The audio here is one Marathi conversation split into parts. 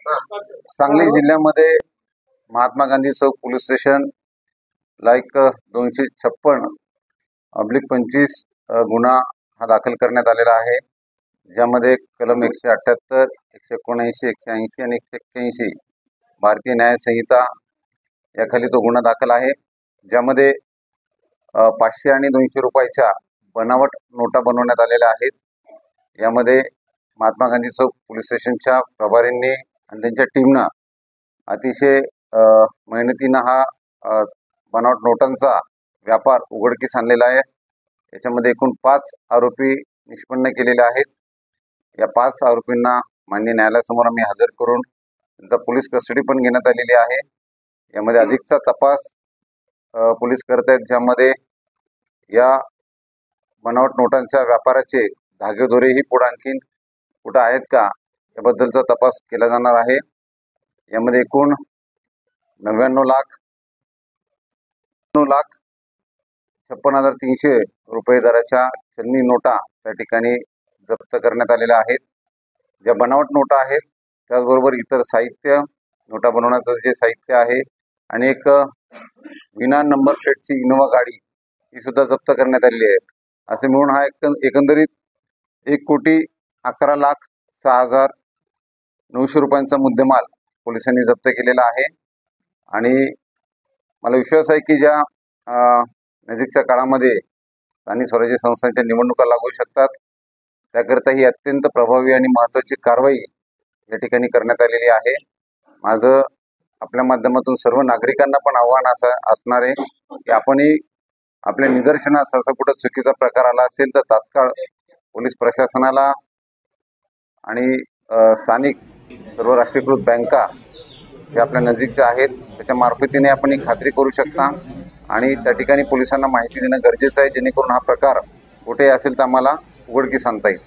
सांगली जिल्ह्यामध्ये महात्मा गांधी चौक पोलीस स्टेशन लाईक 256/25 गुन्हा हा दाखल करण्यात आलेला आहे, ज्यामध्ये कलम 178, 179, 180 आणि 181 भारतीय न्याय संहिता याखाली तो गुन्हा दाखल आहे, ज्यामध्ये 500 आणि 200 रुपयाच्या बनावट नोटा बनवण्यात आलेल्या आहेत। यामध्ये महात्मा गांधी चौक पोलीस स्टेशनच्या प्रभारींनी आणि त्यांच्या टीमनं अतिशय मेहनतीनं हा बनावट नोटांचा व्यापार उघडकीस आणलेला आहे। याच्यामध्ये एकूण 5 आरोपी निष्पन्न केलेले आहेत। या 5 आरोपींना मान्य न्यायालयासमोर आम्ही हजर करून त्यांचा पोलीस कस्टडी पण घेण्यात आलेली आहे। यामध्ये अधिकचा तपास पोलीस करत आहेत, ज्यामध्ये या बनावट नोटांच्या व्यापाराचे धागेदोरेही पुढे आणखीन कुठं आहेत का याबद्दलचा तपास केला जाणार आहे। यामध्ये एकूण 99,56,300 रुपये दराच्या चलनी नोटा त्या ठिकाणी जप्त करण्यात आलेल्या आहेत। ज्या बनावट नोटा आहेत त्याचबरोबर इतर साहित्य, नोटा बनवण्याचं जे साहित्य आहे आणि एक विना नंबर प्लेटची इनोवा गाडी ही सुद्धा जप्त करण्यात आलेली आहे। असे मिळून हा एकंदरीत 1,11,06,900 रुपयांचा मुद्देमाल पोलिसांनी जप्त केलेला आहे। आणि मला विश्वास आहे की ज्या नजीकच्या काळामध्ये स्थानिक स्वराज्य संस्थांच्या निवडणुका लागू शकतात, त्याकरिता ही अत्यंत प्रभावी आणि महत्त्वाची कारवाई या ठिकाणी करण्यात आलेली आहे। माझं आपल्या माध्यमातून सर्व नागरिकांना पण आव्हान असणार आहे की आपणही आपल्या निदर्शनास असा कुठं चुकीचा प्रकार आला असेल तर तात्काळ पोलीस प्रशासनाला आणि स्थानिक सर्व राष्ट्रीयकृत बँका जे आपल्या नजीकच्या आहेत त्याच्या मार्फतीने आपण ही खात्री करू शकता आणि त्या ठिकाणी पोलिसांना माहिती देणं गरजेचं आहे, जेणेकरून हा प्रकार कुठे असेल तर आम्हाला उघडकीस आणता येईल।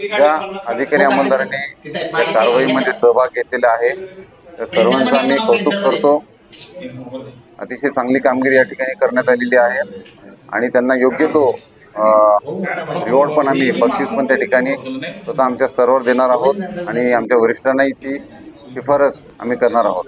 ज्या अधिकारी अंमलदारांनी त्या कारवाईमध्ये सहभाग घेतलेला आहे त्या सर्वांचं आम्ही कौतुक करतो। अतिशय चांगली कामगिरी या ठिकाणी करण्यात आलेली आहे आणि त्यांना योग्य तो रिवॉर्ड पण आम्ही बक्षीस पण त्या ठिकाणी स्वतः आमच्या स्तरावर देणार आहोत आणि आमच्या वरिष्ठांनाही ती शिफारस आम्ही करणार आहोत।